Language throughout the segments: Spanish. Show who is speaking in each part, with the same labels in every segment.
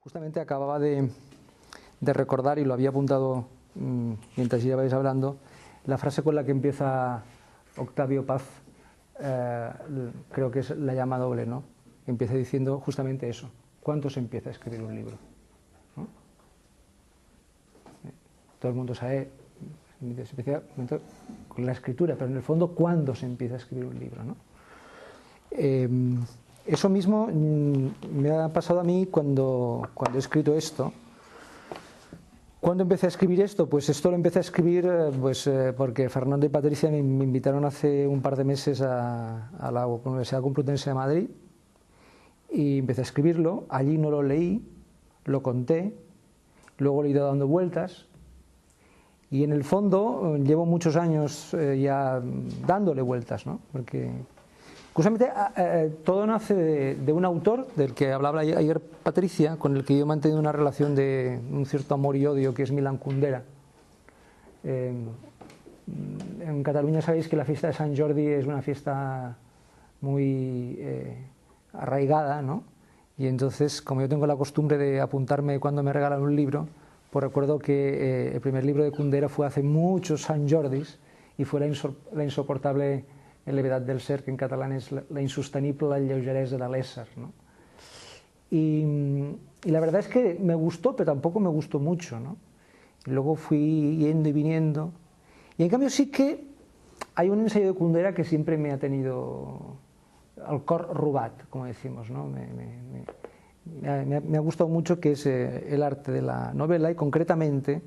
Speaker 1: Justamente acababa de recordar, y lo había apuntado mientras ibais hablando, la frase con la que empieza Octavio Paz, creo que es la llama doble, ¿no? Empieza diciendo justamente eso: ¿cuándo se empieza a escribir un libro? ¿No? Todo el mundo sabe, se empieza con la escritura, pero en el fondo, ¿cuándo se empieza a escribir un libro? ¿No? Eso mismo me ha pasado a mí cuando he escrito esto. ¿Cuándo empecé a escribir esto? Pues esto lo empecé a escribir porque Fernando y Patricia me invitaron hace un par de meses a la Universidad Complutense de Madrid y empecé a escribirlo. Allí no lo leí, lo conté, luego lo he ido dando vueltas y en el fondo llevo muchos años ya dándole vueltas, ¿no? Porque curiosamente todo nace de un autor del que hablaba ayer Patricia, con el que yo he mantenido una relación de un cierto amor y odio, que es Milan Kundera. En Cataluña sabéis que la fiesta de Sant Jordi es una fiesta muy arraigada, ¿no? Y entonces, como yo tengo la costumbre de apuntarme cuando me regalan un libro, pues recuerdo que el primer libro de Kundera fue hace muchos Sant Jordis y fue la insoportable levedad del ser, que en catalán es la insostenible lleugeresa de l'ésser, ¿no? Y la verdad es que me gustó, pero tampoco me gustó mucho, ¿no? Y luego fui yendo y viniendo, y en cambio sí que hay un ensayo de Kundera que siempre me ha tenido al cor robat, como decimos, ¿no? Me ha gustado mucho, que es el arte de la novela, y concretamente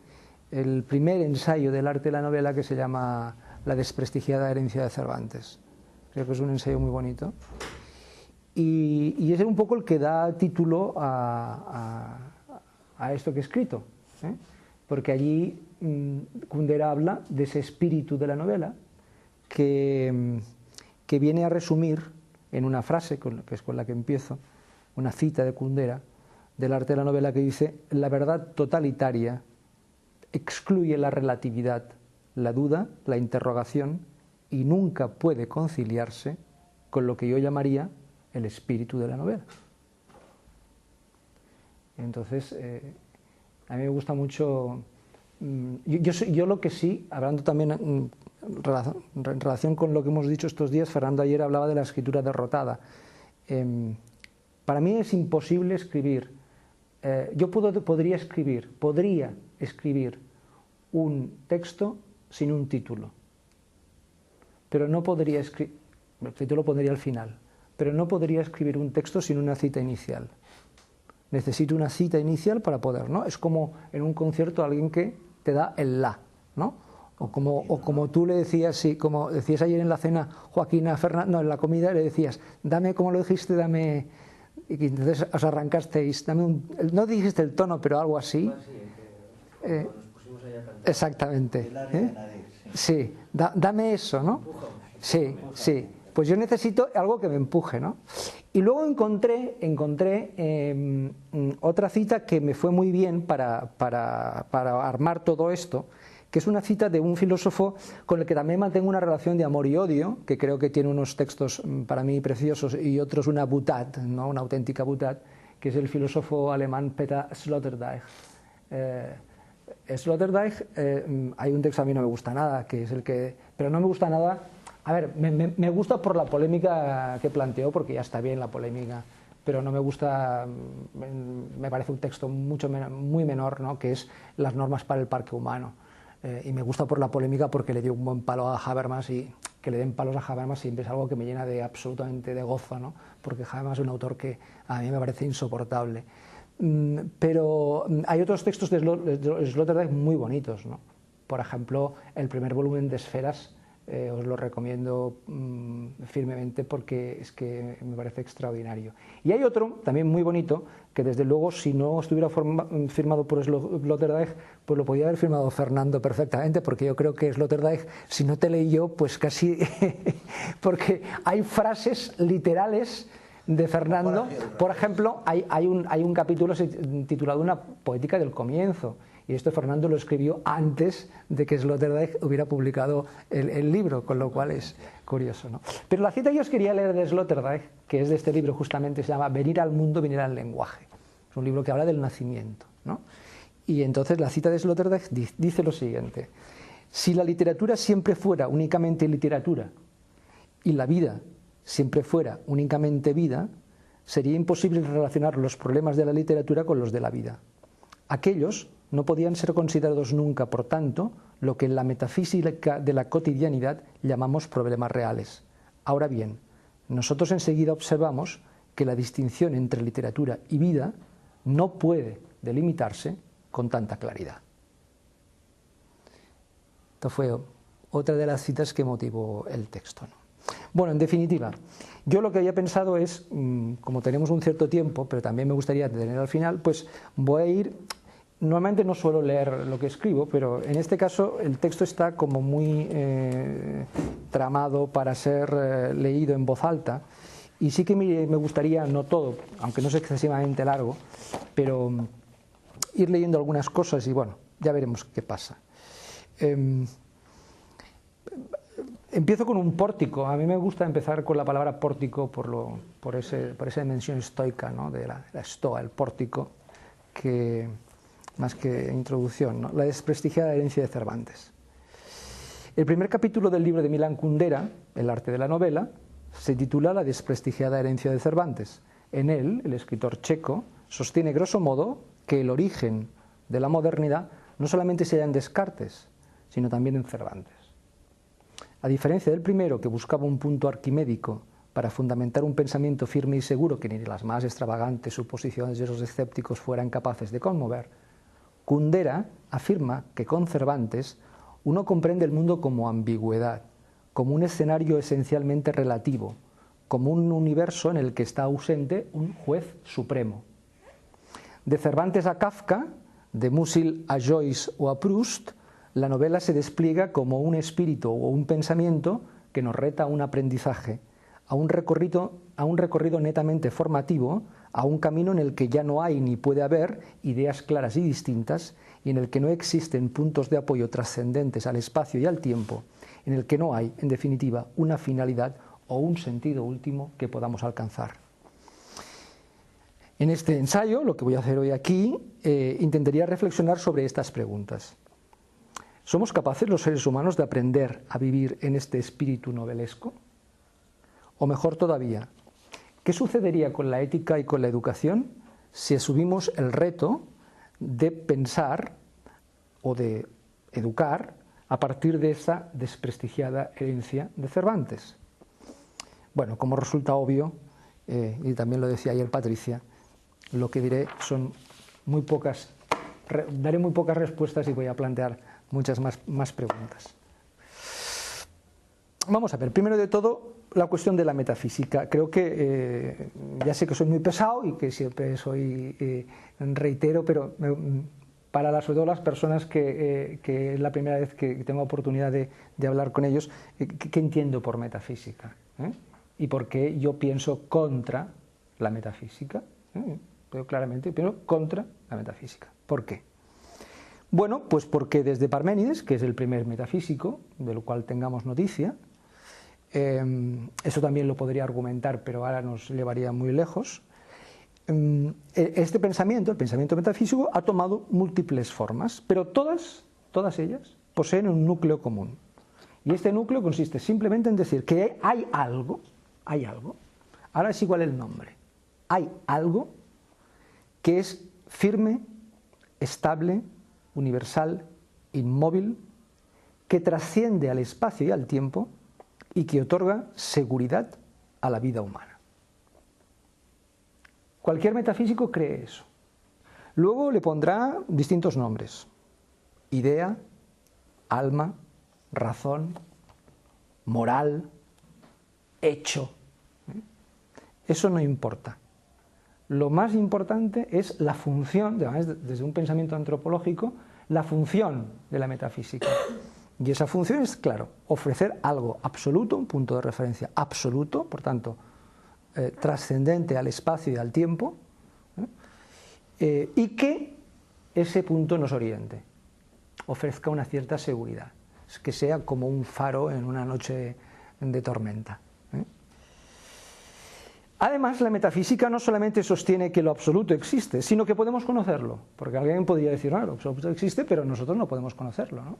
Speaker 1: el primer ensayo del arte de la novela, que se llama La desprestigiada herencia de Cervantes. Creo que es un ensayo muy bonito y es un poco el que da título a esto que he escrito, ¿eh? Porque allí Kundera habla de ese espíritu de la novela que viene a resumir en una frase, que es con la que empiezo, una cita de Kundera del arte de la novela, que dice: la verdad totalitaria excluye la relatividad, la duda, la interrogación, y nunca puede conciliarse con lo que yo llamaría el espíritu de la novela. Entonces, a mí me gusta mucho. Yo lo que sí, hablando también en relación con lo que hemos dicho estos días, Fernando ayer hablaba de la escritura derrotada. Para mí es imposible escribir. Yo podría escribir un texto sin un título, pero no podría escribir, el título lo pondría al final, pero no podría escribir un texto sin una cita inicial. Necesito una cita inicial para poder, ¿no? Es como en un concierto alguien que te da el la, ¿no? O como tú le decías, sí, como decías ayer en la cena, Joaquín, a Fernando, no, en la comida le decías, dame, como lo dijiste, dame, y entonces os arrancasteis, dame no dijiste el tono, pero algo así. Exactamente. Sí, dame eso, ¿no? Sí, sí. Pues yo necesito algo que me empuje, ¿no? Y luego encontré otra cita que me fue muy bien para armar todo esto, que es una cita de un filósofo con el que también mantengo una relación de amor y odio, que creo que tiene unos textos para mí preciosos y otros una boutade, ¿no? Una auténtica boutade, que es el filósofo alemán Peter Sloterdijk. Sloterdijk, hay un texto a mí no me gusta nada, que es el que, pero no me gusta nada, a ver, me gusta por la polémica que planteó, porque ya está bien la polémica, pero no me gusta, me parece un texto muy menor, ¿no? Que es Las normas para el parque humano, y me gusta por la polémica, porque le dio un buen palo a Habermas, y que le den palos a Habermas siempre es algo que me llena absolutamente de gozo, ¿no? Porque Habermas es un autor que a mí me parece insoportable. Pero hay otros textos de Sloterdijk muy bonitos, ¿no? Por ejemplo, el primer volumen de Esferas, os lo recomiendo firmemente, porque es que me parece extraordinario. Y hay otro también muy bonito, que desde luego, si no estuviera firmado por Sloterdijk, pues lo podía haber firmado Fernando perfectamente, porque yo creo que Sloterdijk, si no te leí yo, pues casi porque hay frases literales de Fernando. Por ejemplo, hay un capítulo titulado Una poética del comienzo, y esto Fernando lo escribió antes de que Sloterdijk hubiera publicado el libro, con lo cual es curioso, ¿no? Pero la cita que os quería leer de Sloterdijk, que es de este libro justamente, se llama Venir al mundo, venir al lenguaje. Es un libro que habla del nacimiento, ¿no? Y entonces la cita de Sloterdijk dice lo siguiente: si la literatura siempre fuera únicamente literatura y la vida siempre fuera únicamente vida, sería imposible relacionar los problemas de la literatura con los de la vida. Aquellos no podían ser considerados nunca, por tanto, lo que en la metafísica de la cotidianidad llamamos problemas reales. Ahora bien, nosotros enseguida observamos que la distinción entre literatura y vida no puede delimitarse con tanta claridad. Esta fue otra de las citas que motivó el texto, ¿no? Bueno, en definitiva, yo lo que había pensado es, como tenemos un cierto tiempo, pero también me gustaría tener al final, pues voy a ir, normalmente no suelo leer lo que escribo, pero en este caso el texto está como muy tramado para ser leído en voz alta, y sí que me gustaría, no todo, aunque no es excesivamente largo, pero ir leyendo algunas cosas y bueno, ya veremos qué pasa. Empiezo con un pórtico. A mí me gusta empezar con la palabra pórtico por esa dimensión estoica, ¿no? De la estoa, el pórtico, que, más que introducción, ¿no? La desprestigiada herencia de Cervantes. El primer capítulo del libro de Milan Kundera, El arte de la novela, se titula La desprestigiada herencia de Cervantes. En él, el escritor checo sostiene grosso modo que el origen de la modernidad no solamente se halla en Descartes, sino también en Cervantes. A diferencia del primero, que buscaba un punto arquimédico para fundamentar un pensamiento firme y seguro que ni las más extravagantes suposiciones de los escépticos fueran capaces de conmover, Kundera afirma que con Cervantes uno comprende el mundo como ambigüedad, como un escenario esencialmente relativo, como un universo en el que está ausente un juez supremo. De Cervantes a Kafka, de Musil a Joyce o a Proust, la novela se despliega como un espíritu o un pensamiento que nos reta a un aprendizaje, a un recorrido netamente formativo, a un camino en el que ya no hay ni puede haber ideas claras y distintas, y en el que no existen puntos de apoyo trascendentes al espacio y al tiempo, en el que no hay, en definitiva, una finalidad o un sentido último que podamos alcanzar. En este ensayo, lo que voy a hacer hoy aquí, intentaría reflexionar sobre estas preguntas. ¿Somos capaces los seres humanos de aprender a vivir en este espíritu novelesco? O mejor todavía, ¿qué sucedería con la ética y con la educación si asumimos el reto de pensar o de educar a partir de esa desprestigiada herencia de Cervantes? Bueno, como resulta obvio, y también lo decía ayer Patricia, lo que diré son muy pocas, daré muy pocas respuestas y voy a plantear muchas más preguntas. Vamos a ver, primero de todo, la cuestión de la metafísica. Creo que, ya sé que soy muy pesado y que siempre reitero, pero sobre todo las personas que es la primera vez que tengo oportunidad de hablar con ellos, ¿qué entiendo por metafísica? Y por qué yo pienso contra la metafísica. Pero claramente pienso contra la metafísica. ¿Por qué? Bueno, pues porque desde Parménides, que es el primer metafísico, del cual tengamos noticia, eso también lo podría argumentar, pero ahora nos llevaría muy lejos, este pensamiento, el pensamiento metafísico, ha tomado múltiples formas, pero todas ellas poseen un núcleo común. Y este núcleo consiste simplemente en decir que hay algo, ahora es igual el nombre, hay algo que es firme, estable, universal, inmóvil, que trasciende al espacio y al tiempo y que otorga seguridad a la vida humana. Cualquier metafísico cree eso. Luego le pondrá distintos nombres: idea, alma, razón, moral, hecho. Eso no importa. Lo más importante es la función, desde un pensamiento antropológico, la función de la metafísica. Y esa función es, claro, ofrecer algo absoluto, un punto de referencia absoluto, por tanto, trascendente al espacio y al tiempo, y que ese punto nos oriente, ofrezca una cierta seguridad, que sea como un faro en una noche de tormenta. Además, la metafísica no solamente sostiene que lo absoluto existe, sino que podemos conocerlo, porque alguien podría decir, no, lo absoluto existe, pero nosotros no podemos conocerlo, ¿no?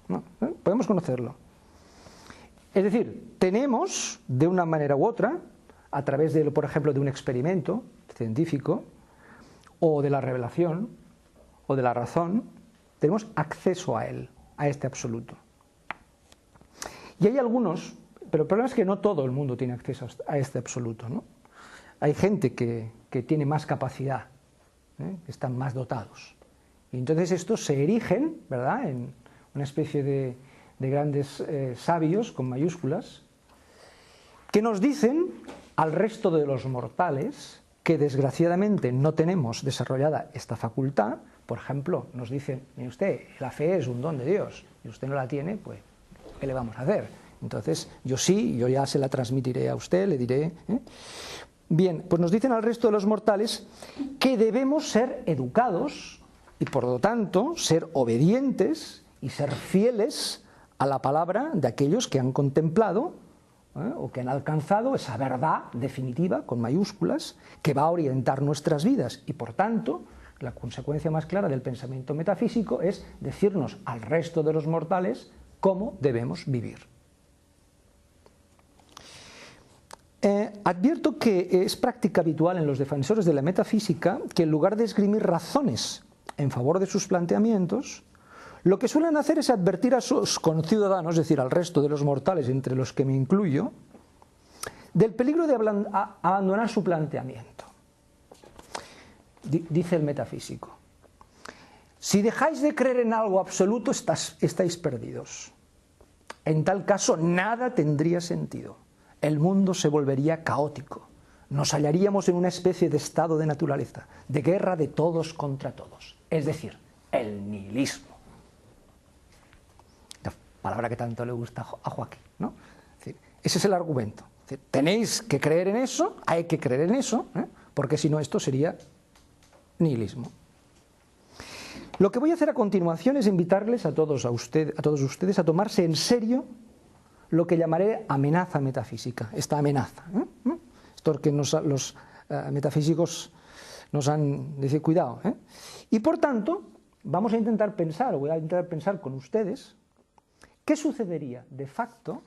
Speaker 1: No, podemos conocerlo. Es decir, tenemos, de una manera u otra, a través de, por ejemplo, de un experimento científico, o de la revelación, o de la razón, tenemos acceso a él, a este absoluto. Y hay algunos, pero el problema es que no todo el mundo tiene acceso a este absoluto, ¿no? Hay gente que tiene más capacidad, que están más dotados. Y entonces estos se erigen, ¿verdad?, en una especie de grandes sabios, con mayúsculas, que nos dicen al resto de los mortales que desgraciadamente no tenemos desarrollada esta facultad. Por ejemplo, nos dicen, mire usted, la fe es un don de Dios, y usted no la tiene, pues, ¿qué le vamos a hacer? Entonces, yo sí, yo ya se la transmitiré a usted, le diré... Bien, pues nos dicen al resto de los mortales que debemos ser educados y por lo tanto ser obedientes y ser fieles a la palabra de aquellos que han contemplado o que han alcanzado esa verdad definitiva, con mayúsculas, que va a orientar nuestras vidas. Y por tanto, la consecuencia más clara del pensamiento metafísico es decirnos al resto de los mortales cómo debemos vivir. Advierto que es práctica habitual en los defensores de la metafísica que en lugar de esgrimir razones en favor de sus planteamientos, lo que suelen hacer es advertir a sus conciudadanos, es decir, al resto de los mortales, entre los que me incluyo, del peligro de abandonar su planteamiento. Dice el metafísico: si dejáis de creer en algo absoluto, estáis perdidos. En tal caso, nada tendría sentido. El mundo se volvería caótico. Nos hallaríamos en una especie de estado de naturaleza, de guerra de todos contra todos. Es decir, el nihilismo. La palabra que tanto le gusta a Joaquín, ¿no? Es decir, ese es el argumento. Es decir, tenéis que creer en eso, hay que creer en eso, porque si no esto sería nihilismo. Lo que voy a hacer a continuación es invitarles a todos ustedes a tomarse en serio lo que llamaré amenaza metafísica, esta amenaza. Esto que los metafísicos nos han dicho, cuidado. Y por tanto, vamos a intentar pensar, o voy a intentar pensar con ustedes, qué sucedería de facto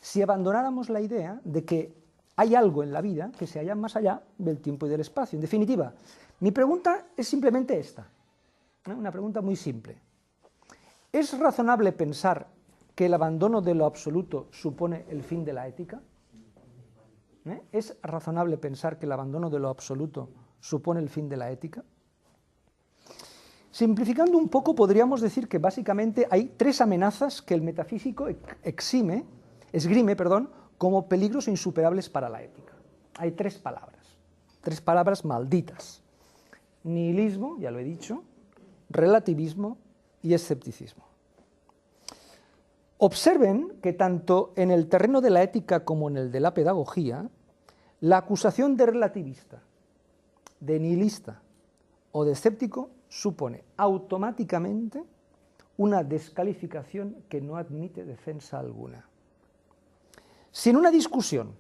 Speaker 1: si abandonáramos la idea de que hay algo en la vida que se halla más allá del tiempo y del espacio. En definitiva, mi pregunta es simplemente esta, una pregunta muy simple. ¿Es razonable pensar que el abandono de lo absoluto supone el fin de la ética? ¿Es razonable pensar que el abandono de lo absoluto supone el fin de la ética? Simplificando un poco, podríamos decir que básicamente hay tres amenazas que el metafísico esgrime, como peligros insuperables para la ética. Hay tres palabras malditas: nihilismo, ya lo he dicho, relativismo y escepticismo. Observen que tanto en el terreno de la ética como en el de la pedagogía, la acusación de relativista, de nihilista o de escéptico supone automáticamente una descalificación que no admite defensa alguna. Si en una discusión,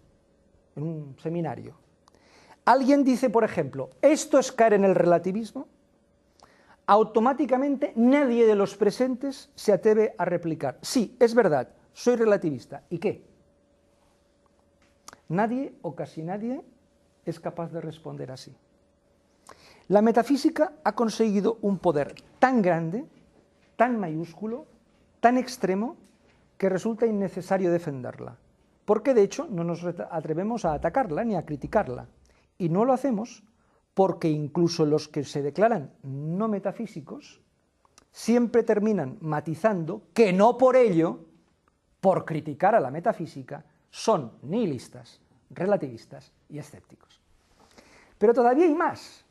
Speaker 1: en un seminario, alguien dice, por ejemplo, esto es caer en el relativismo, automáticamente nadie de los presentes se atreve a replicar: sí, es verdad, soy relativista. ¿Y qué? Nadie o casi nadie es capaz de responder así. La metafísica ha conseguido un poder tan grande, tan mayúsculo, tan extremo, que resulta innecesario defenderla, porque de hecho no nos atrevemos a atacarla ni a criticarla, y no lo hacemos porque incluso los que se declaran no metafísicos siempre terminan matizando que no por ello, por criticar a la metafísica, son nihilistas, relativistas y escépticos. Pero todavía hay más.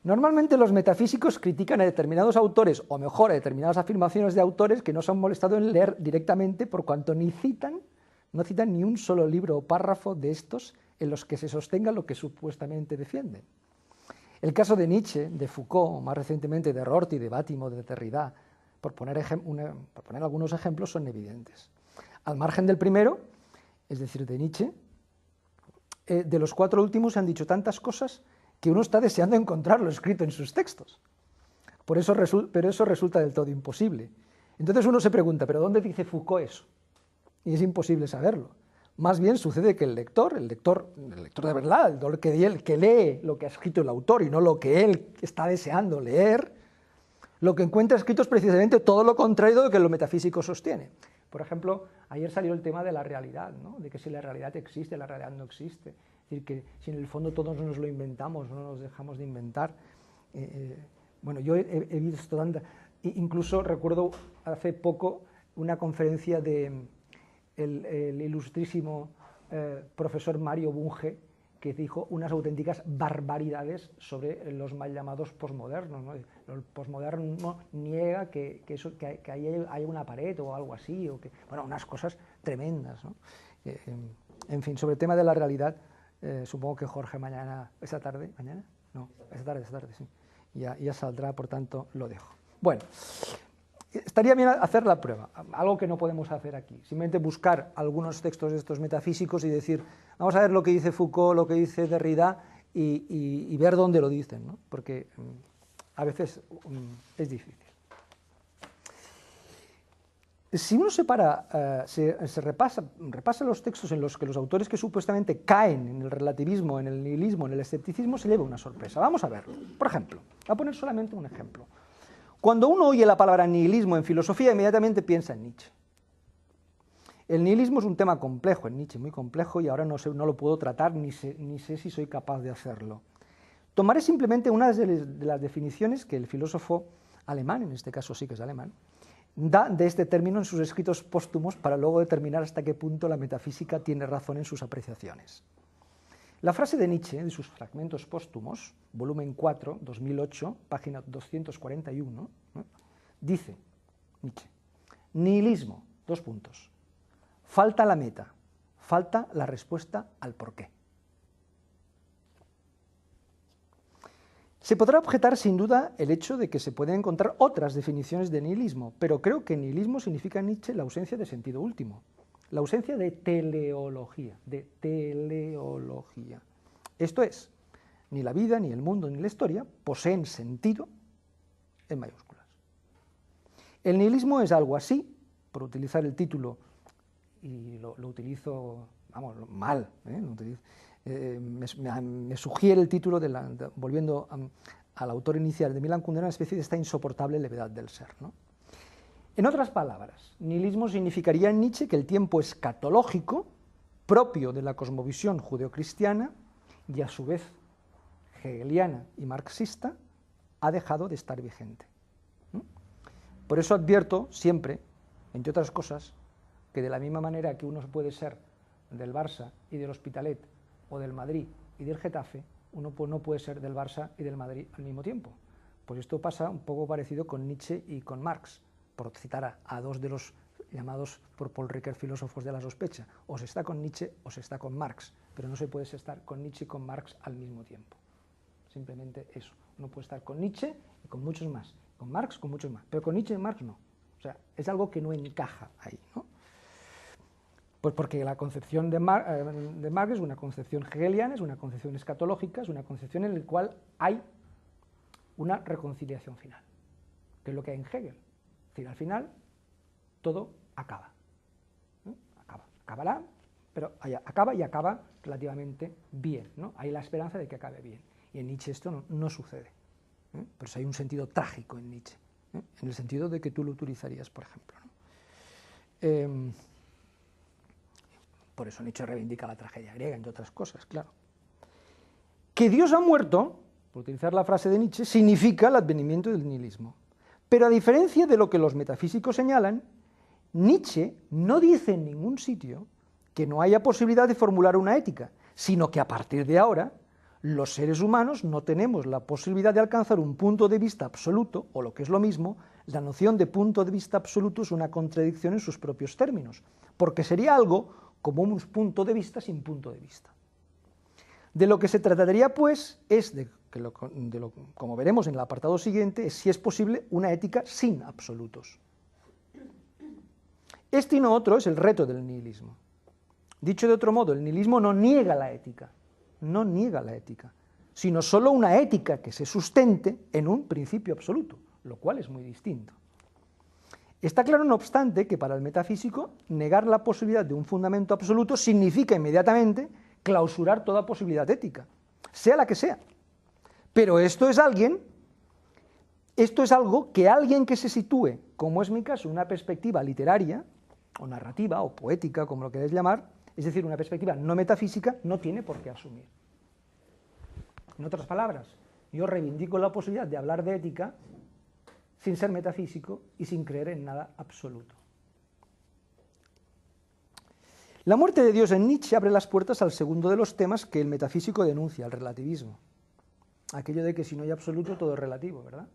Speaker 1: Normalmente los metafísicos critican a determinados autores, o mejor, a determinadas afirmaciones de autores que no se han molestado en leer directamente, por cuanto no citan ni un solo libro o párrafo de estos en los que se sostenga lo que supuestamente defienden. El caso de Nietzsche, de Foucault, o más recientemente de Rorty, de Bátimo, de Derrida, por poner algunos ejemplos, son evidentes. Al margen del primero, es decir, de Nietzsche, de los 4 últimos se han dicho tantas cosas que uno está deseando encontrarlo escrito en sus textos. Pero eso resulta del todo imposible. Entonces uno se pregunta, ¿pero dónde dice Foucault eso? Y es imposible saberlo. Más bien sucede que el lector de verdad, el que lee lo que ha escrito el autor y no lo que él está deseando leer, lo que encuentra escrito es precisamente todo lo contrario de lo que lo metafísico sostiene. Por ejemplo, ayer salió el tema de la realidad, ¿no? De que si la realidad existe, la realidad no existe. Es decir, que si en el fondo todos nos lo inventamos, no nos dejamos de inventar. Bueno, yo he visto tanta... Incluso recuerdo hace poco una conferencia del ilustrísimo profesor Mario Bunge, que dijo unas auténticas barbaridades sobre los mal llamados posmodernos, ¿no? El posmoderno niega que hay una pared o algo así, bueno, unas cosas tremendas, ¿no? En fin, sobre el tema de la realidad, supongo que Jorge esta tarde, sí, ya saldrá, por tanto lo dejo. Bueno, estaría bien hacer la prueba, algo que no podemos hacer aquí, simplemente buscar algunos textos de estos metafísicos y decir, vamos a ver lo que dice Foucault, lo que dice Derrida y ver dónde lo dicen, ¿no? Porque a veces es difícil. Si uno se repasa los textos en los que los autores que supuestamente caen en el relativismo, en el nihilismo, en el escepticismo, se lleva una sorpresa. Vamos a verlo. Por ejemplo, voy a poner solamente un ejemplo. Cuando uno oye la palabra nihilismo en filosofía, inmediatamente piensa en Nietzsche. El nihilismo es un tema complejo en Nietzsche, muy complejo, y ahora no lo puedo tratar, ni sé si soy capaz de hacerlo. Tomaré simplemente una de las definiciones que el filósofo alemán, en este caso sí que es alemán, da de este término en sus escritos póstumos para luego determinar hasta qué punto la metafísica tiene razón en sus apreciaciones. La frase de Nietzsche, de sus fragmentos póstumos, volumen 4, 2008, página 241, dice Nietzsche, nihilismo, falta la meta, falta la respuesta al porqué. Se podrá objetar sin duda el hecho de que se pueden encontrar otras definiciones de nihilismo, pero creo que nihilismo significa en Nietzsche la ausencia de sentido último, la ausencia de teleología, Esto es, ni la vida, ni el mundo, ni la historia poseen sentido en mayúsculas. El nihilismo es algo así, por utilizar el título, y lo utilizo, vamos, mal, me sugiere el título, volviendo al autor inicial de Milan Kundera, una especie de esta insoportable levedad del ser, ¿no? En otras palabras, nihilismo significaría en Nietzsche que el tiempo escatológico, propio de la cosmovisión judeocristiana, y a su vez hegeliana y marxista, ha dejado de estar vigente. Por eso advierto siempre, entre otras cosas, que de la misma manera que uno puede ser del Barça y del Hospitalet, o del Madrid y del Getafe, uno no puede ser del Barça y del Madrid al mismo tiempo. Pues esto pasa un poco parecido con Nietzsche y con Marx, por citar a dos de los llamados por Paul Ricoeur filósofos de la sospecha. O se está con Nietzsche o se está con Marx, pero no se puede estar con Nietzsche y con Marx al mismo tiempo. Simplemente eso. Uno puede estar con Nietzsche y con muchos más, con Marx con muchos más, pero con Nietzsche y Marx no. O sea, es algo que no encaja ahí, ¿no? Pues porque la concepción de Marx es una concepción hegeliana, es una concepción escatológica, es una concepción en la cual hay una reconciliación final, que es lo que hay en Hegel. Es decir, al final todo acaba. Acabará, pero acaba y acaba relativamente bien, ¿no? Hay la esperanza de que acabe bien. Y en Nietzsche esto no sucede. Por eso hay un sentido trágico en Nietzsche, en el sentido de que tú lo utilizarías, por ejemplo, ¿no? Por eso Nietzsche reivindica la tragedia griega, entre otras cosas, claro. Que Dios ha muerto, por utilizar la frase de Nietzsche, significa el advenimiento del nihilismo. Pero a diferencia de lo que los metafísicos señalan, Nietzsche no dice en ningún sitio que no haya posibilidad de formular una ética, sino que a partir de ahora los seres humanos no tenemos la posibilidad de alcanzar un punto de vista absoluto, o lo que es lo mismo, la noción de punto de vista absoluto es una contradicción en sus propios términos, porque sería algo como un punto de vista sin punto de vista. De lo que se trataría, pues, es como veremos en el apartado siguiente, es si es posible una ética sin absolutos. Este y no otro es el reto del nihilismo. Dicho de otro modo, el nihilismo no niega la ética, sino solo una ética que se sustente en un principio absoluto, lo cual es muy distinto. Está claro, no obstante, que para el metafísico negar la posibilidad de un fundamento absoluto significa inmediatamente clausurar toda posibilidad ética, sea la que sea. Pero esto es algo que alguien que se sitúe, como es mi caso, una perspectiva literaria, o narrativa, o poética, como lo queráis llamar, es decir, una perspectiva no metafísica, no tiene por qué asumir. En otras palabras, yo reivindico la posibilidad de hablar de ética sin ser metafísico y sin creer en nada absoluto. La muerte de Dios en Nietzsche abre las puertas al segundo de los temas que el metafísico denuncia, el relativismo. Aquello de que si no hay absoluto todo es relativo, ¿verdad?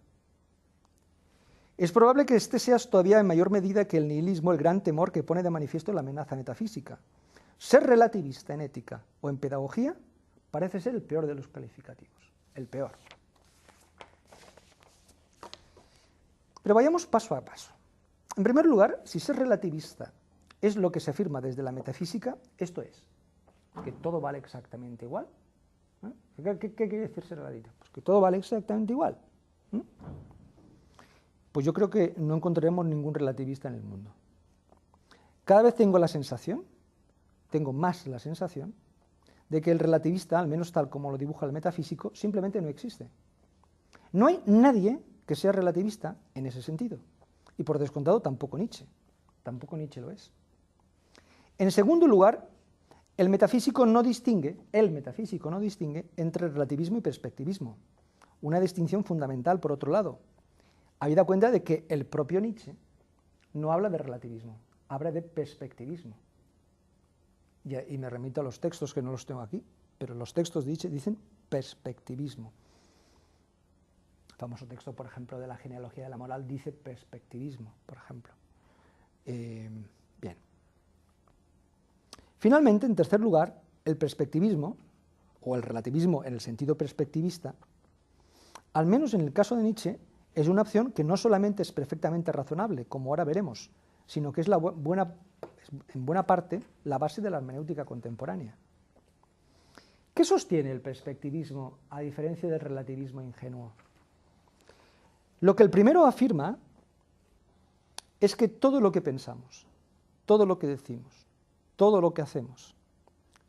Speaker 1: Es probable que este sea todavía en mayor medida que el nihilismo el gran temor que pone de manifiesto la amenaza metafísica. Ser relativista en ética o en pedagogía parece ser el peor de los calificativos, el peor. Pero vayamos paso a paso. En primer lugar, si ser relativista es lo que se afirma desde la metafísica, esto es, que todo vale exactamente igual. ¿Qué quiere decir ser relativista? Pues que todo vale exactamente igual. Pues yo creo que no encontraremos ningún relativista en el mundo. Cada vez tengo más la sensación, de que el relativista, al menos tal como lo dibuja el metafísico, simplemente no existe. No hay nadie que sea relativista en ese sentido. Y por descontado tampoco Nietzsche. Tampoco Nietzsche lo es. En segundo lugar, el metafísico no distingue entre relativismo y perspectivismo. Una distinción fundamental, por otro lado. Habida cuenta de que el propio Nietzsche no habla de relativismo, habla de perspectivismo. Y me remito a los textos, que no los tengo aquí, pero los textos de Nietzsche dicen perspectivismo. El famoso texto, por ejemplo, de la genealogía de la moral dice perspectivismo, por ejemplo. Bien. Finalmente, en tercer lugar, el perspectivismo, o el relativismo en el sentido perspectivista, al menos en el caso de Nietzsche, es una opción que no solamente es perfectamente razonable, como ahora veremos, sino que es en buena parte la base de la hermenéutica contemporánea. ¿Qué sostiene el perspectivismo a diferencia del relativismo ingenuo? Lo que el primero afirma es que todo lo que pensamos, todo lo que decimos, todo lo que hacemos,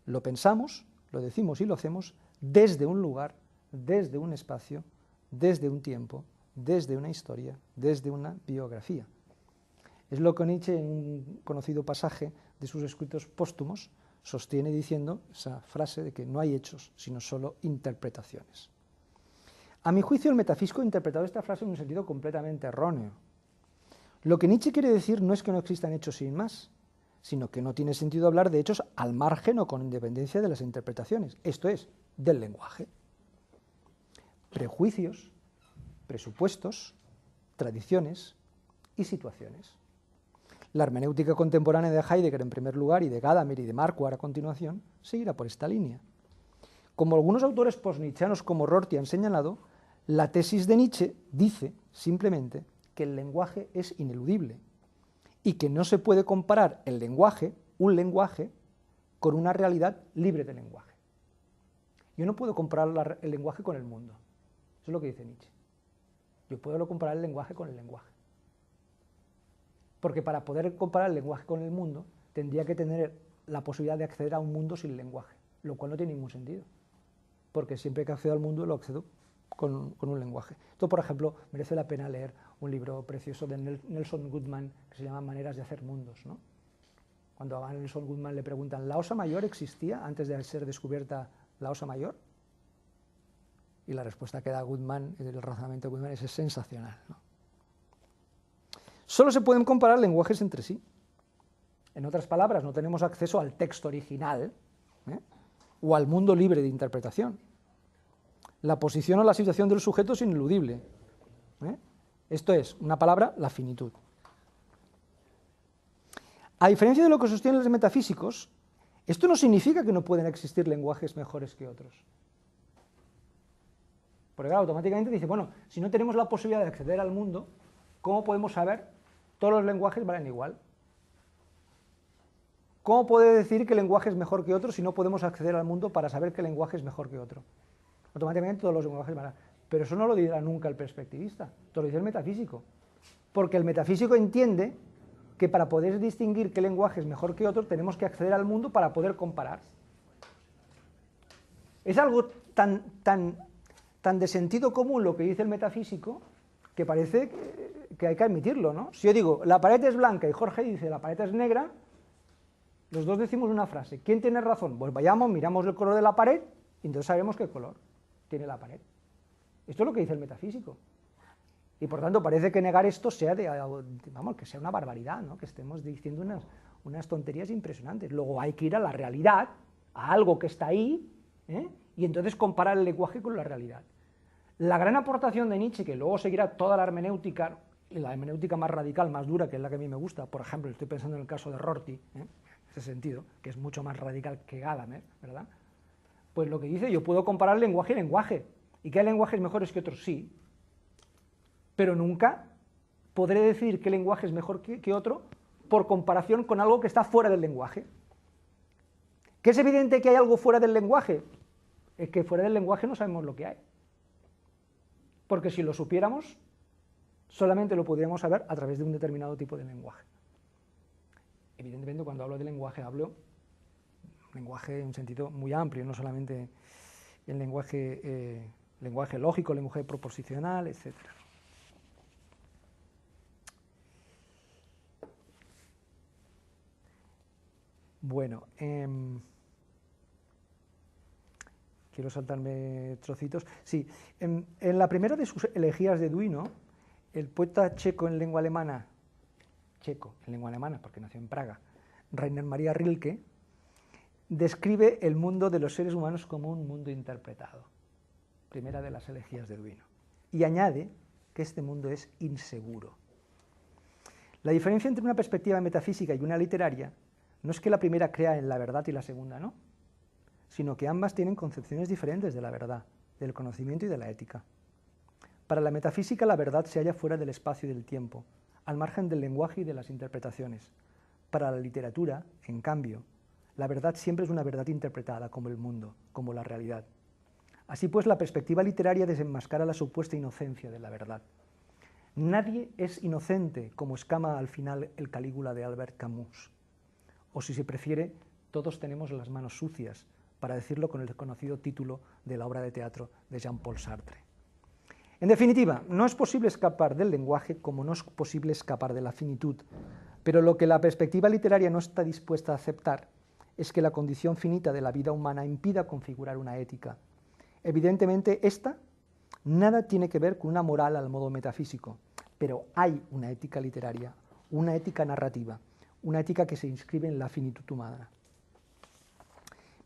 Speaker 1: lo pensamos, lo decimos y lo hacemos desde un lugar, desde un espacio, desde un tiempo, desde una historia, desde una biografía. Es lo que Nietzsche, en un conocido pasaje de sus escritos póstumos, sostiene diciendo esa frase de que no hay hechos, sino solo interpretaciones. A mi juicio, el metafísico ha interpretado esta frase en un sentido completamente erróneo. Lo que Nietzsche quiere decir no es que no existan hechos sin más, sino que no tiene sentido hablar de hechos al margen o con independencia de las interpretaciones, esto es, del lenguaje. Prejuicios, presupuestos, tradiciones y situaciones. La hermenéutica contemporánea de Heidegger en primer lugar y de Gadamer y de Marquardt a continuación seguirá por esta línea. Como algunos autores postnietzscheanos como Rorty han señalado, la tesis de Nietzsche dice simplemente que el lenguaje es ineludible y que no se puede comparar el lenguaje, un lenguaje, con una realidad libre de lenguaje. Yo no puedo comparar el lenguaje con el mundo. Eso es lo que dice Nietzsche. Yo puedo comparar el lenguaje con el lenguaje. Porque para poder comparar el lenguaje con el mundo, tendría que tener la posibilidad de acceder a un mundo sin lenguaje, lo cual no tiene ningún sentido. Porque siempre que accedo al mundo, lo accedo con un lenguaje. Esto, por ejemplo, merece la pena leer un libro precioso de Nelson Goodman, que se llama Maneras de hacer mundos, ¿no? Cuando a Nelson Goodman le preguntan, ¿la Osa Mayor existía antes de ser descubierta la Osa Mayor? Y la respuesta que da Goodman, el razonamiento de Goodman, es sensacional, ¿no? Solo se pueden comparar lenguajes entre sí. En otras palabras, no tenemos acceso al texto original, o al mundo libre de interpretación. La posición o la situación del sujeto es ineludible. Esto es, una palabra, la finitud. A diferencia de lo que sostienen los metafísicos, esto no significa que no pueden existir lenguajes mejores que otros. Porque claro, automáticamente dice, bueno, si no tenemos la posibilidad de acceder al mundo, ¿cómo podemos saber todos los lenguajes valen igual? ¿Cómo puede decir que el lenguaje es mejor que otro si no podemos acceder al mundo para saber que el lenguaje es mejor que otro? Automáticamente todos los lenguajes van a... Pero eso no lo dirá nunca el perspectivista, lo dice el metafísico. Porque el metafísico entiende que para poder distinguir qué lenguaje es mejor que otro tenemos que acceder al mundo para poder comparar. Es algo tan de sentido común lo que dice el metafísico que parece que hay que admitirlo, ¿no? Si yo digo, la pared es blanca y Jorge dice, la pared es negra, los dos decimos una frase. ¿Quién tiene razón? Pues vayamos, miramos el color de la pared y entonces sabemos qué color tiene la pared. Esto es lo que dice el metafísico. Y por tanto parece que negar esto sea vamos, que sea una barbaridad, ¿no? Que estemos diciendo unas tonterías impresionantes. Luego hay que ir a la realidad, a algo que está ahí, y entonces comparar el lenguaje con la realidad. La gran aportación de Nietzsche, que luego seguirá toda la hermenéutica, y la hermenéutica más radical, más dura, que es la que a mí me gusta, por ejemplo, estoy pensando en el caso de Rorty, en ese sentido, que es mucho más radical que Gadamer, ¿verdad? Pues lo que dice, yo puedo comparar lenguaje y lenguaje, y que hay lenguajes mejores que otros, sí, pero nunca podré decir qué lenguaje es mejor que otro por comparación con algo que está fuera del lenguaje. ¿Que es evidente que hay algo fuera del lenguaje? Es que fuera del lenguaje no sabemos lo que hay. Porque si lo supiéramos, solamente lo podríamos saber a través de un determinado tipo de lenguaje. Evidentemente, cuando hablo de lenguaje, hablo lenguaje en un sentido muy amplio, no solamente el lenguaje lógico, lenguaje proposicional, etc. Bueno, quiero saltarme trocitos. Sí, en la primera de sus elegías de Duino, el poeta checo en lengua alemana, porque nació en Praga, Rainer Maria Rilke, describe el mundo de los seres humanos como un mundo interpretado, primera de las elegías de Duino, y añade que este mundo es inseguro. La diferencia entre una perspectiva metafísica y una literaria no es que la primera crea en la verdad y la segunda no, sino que ambas tienen concepciones diferentes de la verdad, del conocimiento y de la ética. Para la metafísica la verdad se halla fuera del espacio y del tiempo, al margen del lenguaje y de las interpretaciones. Para la literatura, en cambio, la verdad siempre es una verdad interpretada como el mundo, como la realidad. Así pues, la perspectiva literaria desenmascara la supuesta inocencia de la verdad. Nadie es inocente, como exclama al final el Calígula de Albert Camus. O si se prefiere, todos tenemos las manos sucias, para decirlo con el conocido título de la obra de teatro de Jean-Paul Sartre. En definitiva, no es posible escapar del lenguaje como no es posible escapar de la finitud, pero lo que la perspectiva literaria no está dispuesta a aceptar es que la condición finita de la vida humana impida configurar una ética. Evidentemente, esta nada tiene que ver con una moral al modo metafísico, pero hay una ética literaria, una ética narrativa, una ética que se inscribe en la finitud humana.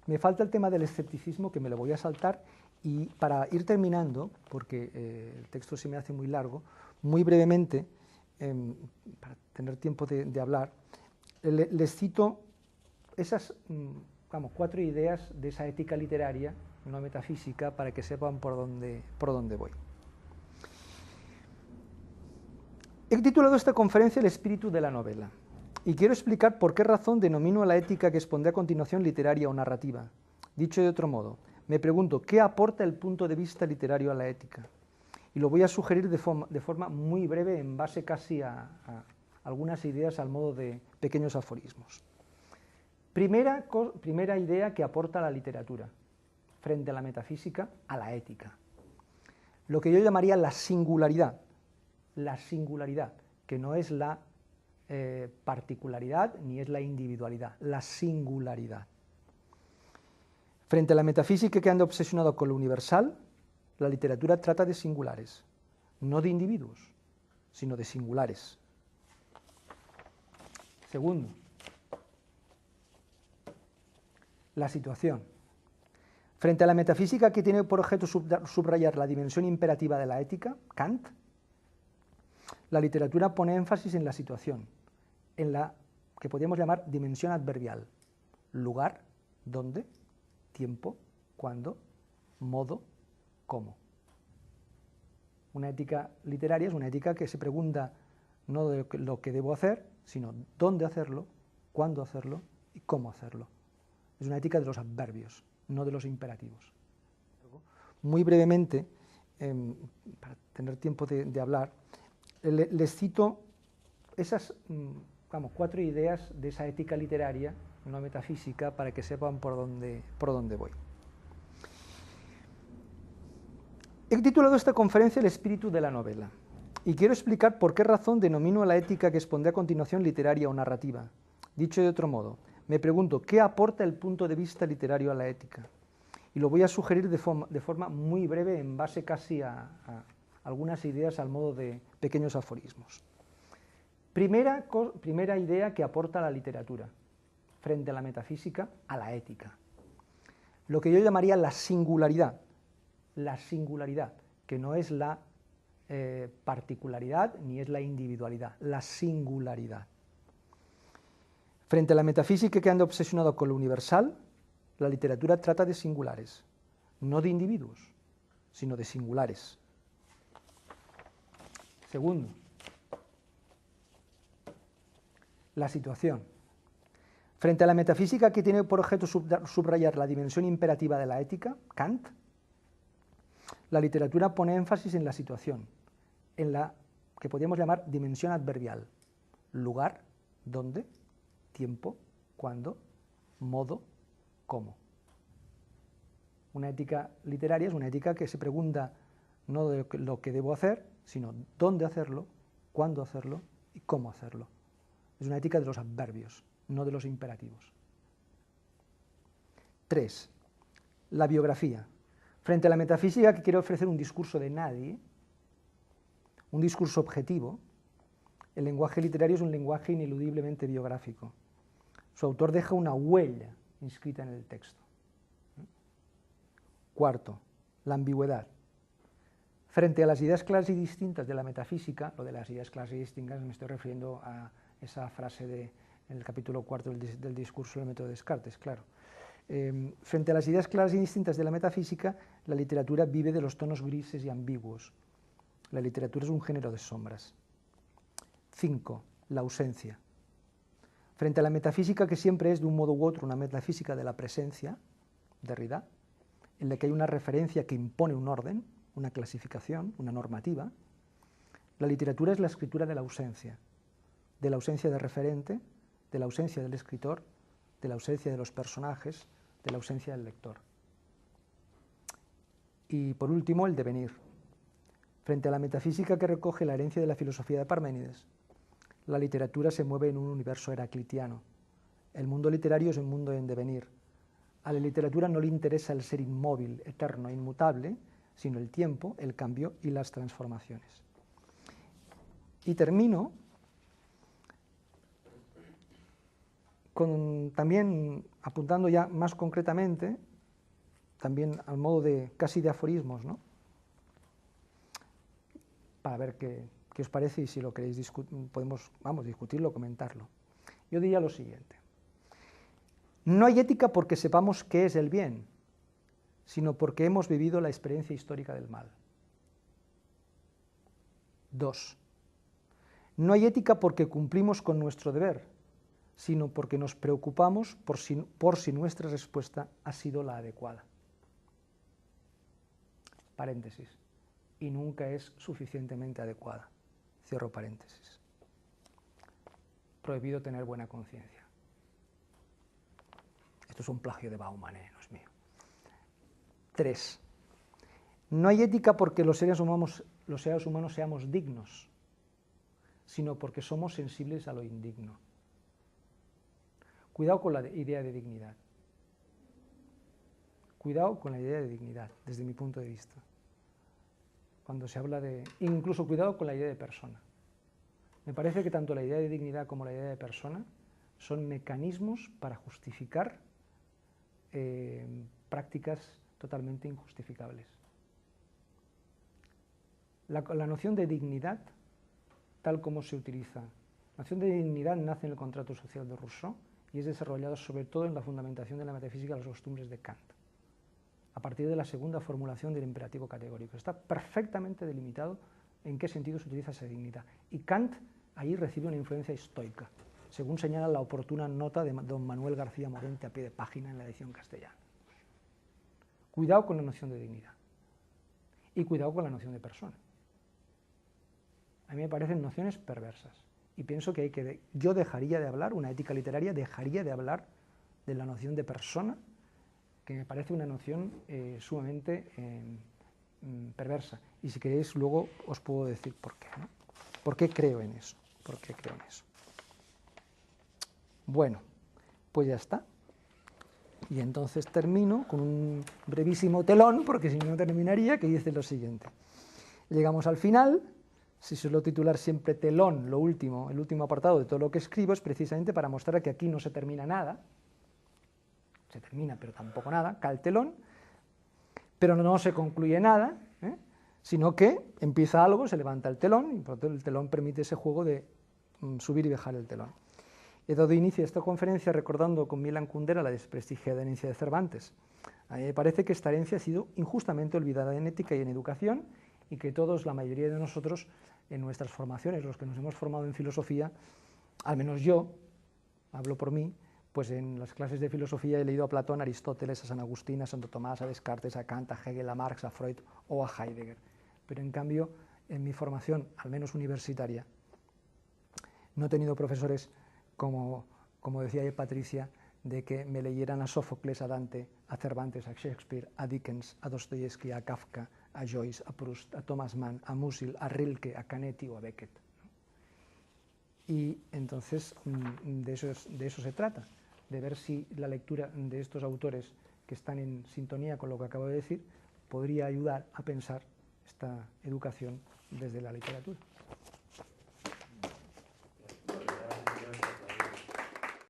Speaker 1: Me falta el tema del escepticismo, que me lo voy a saltar, y para ir terminando, porque el texto se me hace muy largo, muy brevemente, para tener tiempo de hablar, les cito esas 4 ideas de esa ética literaria, no metafísica, para que sepan por dónde voy. He titulado esta conferencia El espíritu de la novela. Y quiero explicar por qué razón denomino a la ética que expondré a continuación literaria o narrativa. Dicho de otro modo, me pregunto, ¿qué aporta el punto de vista literario a la ética? Y lo voy a sugerir de forma muy breve, en base casi a algunas ideas al modo de pequeños aforismos. Primera idea que aporta la literatura, frente a la metafísica, a la ética. Lo que yo llamaría la singularidad, que no es la particularidad ni es la individualidad, la singularidad. Frente a la metafísica que anda obsesionado con lo universal, la literatura trata de singulares, no de individuos, sino de singulares. Segundo, la situación. Frente a la metafísica que tiene por objeto subrayar la dimensión imperativa de la ética, Kant, la literatura pone énfasis en la situación, en la que podríamos llamar dimensión adverbial: lugar, dónde, tiempo, cuándo, modo, cómo. Una ética literaria es una ética que se pregunta no de lo que debo hacer, sino dónde hacerlo, cuándo hacerlo y cómo hacerlo. Es una ética de los adverbios, no de los imperativos. Muy brevemente, para tener tiempo de hablar, les cito esas 4 ideas de esa ética literaria, no metafísica, para que sepan por dónde voy. He titulado esta conferencia El espíritu de la novela, y quiero explicar por qué razón denomino a la ética que expondré a continuación literaria o narrativa. Dicho de otro modo, me pregunto, ¿qué aporta el punto de vista literario a la ética? Y lo voy a sugerir de forma muy breve, en base casi a algunas ideas al modo de pequeños aforismos. Primera idea que aporta la literatura, frente a la metafísica, a la ética. Lo que yo llamaría la singularidad, que no es la particularidad ni es la individualidad, la singularidad. Frente a la metafísica que anda obsesionado con lo universal, la literatura trata de singulares, no de individuos, sino de singulares. Segundo, la situación. Frente a la metafísica que tiene por objeto subrayar la dimensión imperativa de la ética, Kant, la literatura pone énfasis en la situación, en la que podríamos llamar dimensión adverbial: lugar, dónde, tiempo, cuándo, modo, cómo. Una ética literaria es una ética que se pregunta no de lo que debo hacer, sino dónde hacerlo, cuándo hacerlo y cómo hacerlo. Es una ética de los adverbios, no de los imperativos. 3. La biografía. Frente a la metafísica que quiere ofrecer un discurso de nadie, un discurso objetivo, el lenguaje literario es un lenguaje ineludiblemente biográfico. Su autor deja una huella inscrita en el texto. Cuarto, la ambigüedad. Frente a las ideas claras y distintas de la metafísica, lo de las ideas claras y distintas me estoy refiriendo a esa frase en el capítulo 4 del discurso del método de Descartes, claro. Frente a las ideas claras y distintas de la metafísica, la literatura vive de los tonos grises y ambiguos. La literatura es un género de sombras. 5. La ausencia. Frente a la metafísica que siempre es de un modo u otro una metafísica de la presencia, Derrida, en la que hay una referencia que impone un orden, una clasificación, una normativa, la literatura es la escritura de la ausencia de referente, de la ausencia del escritor, de la ausencia de los personajes, de la ausencia del lector. Y por último, el devenir. Frente a la metafísica que recoge la herencia de la filosofía de Parménides, la literatura se mueve en un universo heraclitiano. El mundo literario es un mundo en devenir. A la literatura no le interesa el ser inmóvil, eterno, inmutable, sino el tiempo, el cambio y las transformaciones. Y termino también apuntando ya más concretamente, también al modo casi de aforismos, ¿no? Para ver qué os parece y si lo queréis podemos discutirlo, comentarlo. Yo diría lo siguiente: no hay ética porque sepamos qué es el bien, sino porque hemos vivido la experiencia histórica del mal. 2. No hay ética porque cumplimos con nuestro deber, sino porque nos preocupamos por si nuestra respuesta ha sido la adecuada. Paréntesis. Y nunca es suficientemente adecuada. Cierro paréntesis. Prohibido tener buena conciencia. Esto es un plagio de Bauman, no es mío. 3. No hay ética porque los seres humanos seamos dignos, sino porque somos sensibles a lo indigno. Cuidado con la idea de dignidad. Cuidado con la idea de dignidad, desde mi punto de vista. Cuando se habla incluso cuidado con la idea de persona. Me parece que tanto la idea de dignidad como la idea de persona son mecanismos para justificar prácticas totalmente injustificables. La noción de dignidad, tal como se utiliza, la noción de dignidad nace en el contrato social de Rousseau y es desarrollada sobre todo en la fundamentación de la metafísica de las costumbres de Kant, a partir de la segunda formulación del imperativo categórico. Está perfectamente delimitado en qué sentido se utiliza esa dignidad. Y Kant ahí recibe una influencia estoica, según señala la oportuna nota de don Manuel García Morente a pie de página en la edición castellana. Cuidado con la noción de dignidad y cuidado con la noción de persona. A mí me parecen nociones perversas y pienso que yo dejaría de hablar, una ética literaria dejaría de hablar de la noción de persona, que me parece una noción sumamente perversa. Y si queréis luego os puedo decir por qué, ¿no? ¿Por qué creo en eso? ¿Por qué creo en eso? Bueno, pues ya está. Y entonces termino con un brevísimo telón, porque si no terminaría, que dice lo siguiente. Llegamos al final. Si suelo titular siempre telón, lo último, el último apartado de todo lo que escribo, es precisamente para mostrar que aquí no se termina nada, se termina pero tampoco nada, cae el telón, pero no se concluye nada, sino que empieza algo, se levanta el telón, y por lo tanto el telón permite ese juego de subir y bajar el telón. He dado inicio a esta conferencia recordando con Milan Kundera la desprestigiada herencia de Cervantes. A mí me parece que esta herencia ha sido injustamente olvidada en ética y en educación, y que todos, la mayoría de nosotros, en nuestras formaciones, los que nos hemos formado en filosofía, al menos yo, hablo por mí, pues en las clases de filosofía he leído a Platón, a Aristóteles, a San Agustín, a Santo Tomás, a Descartes, a Kant, a Hegel, a Marx, a Freud o a Heidegger. Pero en cambio, en mi formación, al menos universitaria, no he tenido profesores, como decía Patricia, de que me leyeran a Sófocles, a Dante, a Cervantes, a Shakespeare, a Dickens, a Dostoyevsky, a Kafka, a Joyce, a Proust, a Thomas Mann, a Musil, a Rilke, a Canetti o a Beckett. Y entonces de eso se trata, de ver si la lectura de estos autores que están en sintonía con lo que acabo de decir podría ayudar a pensar esta educación desde la literatura.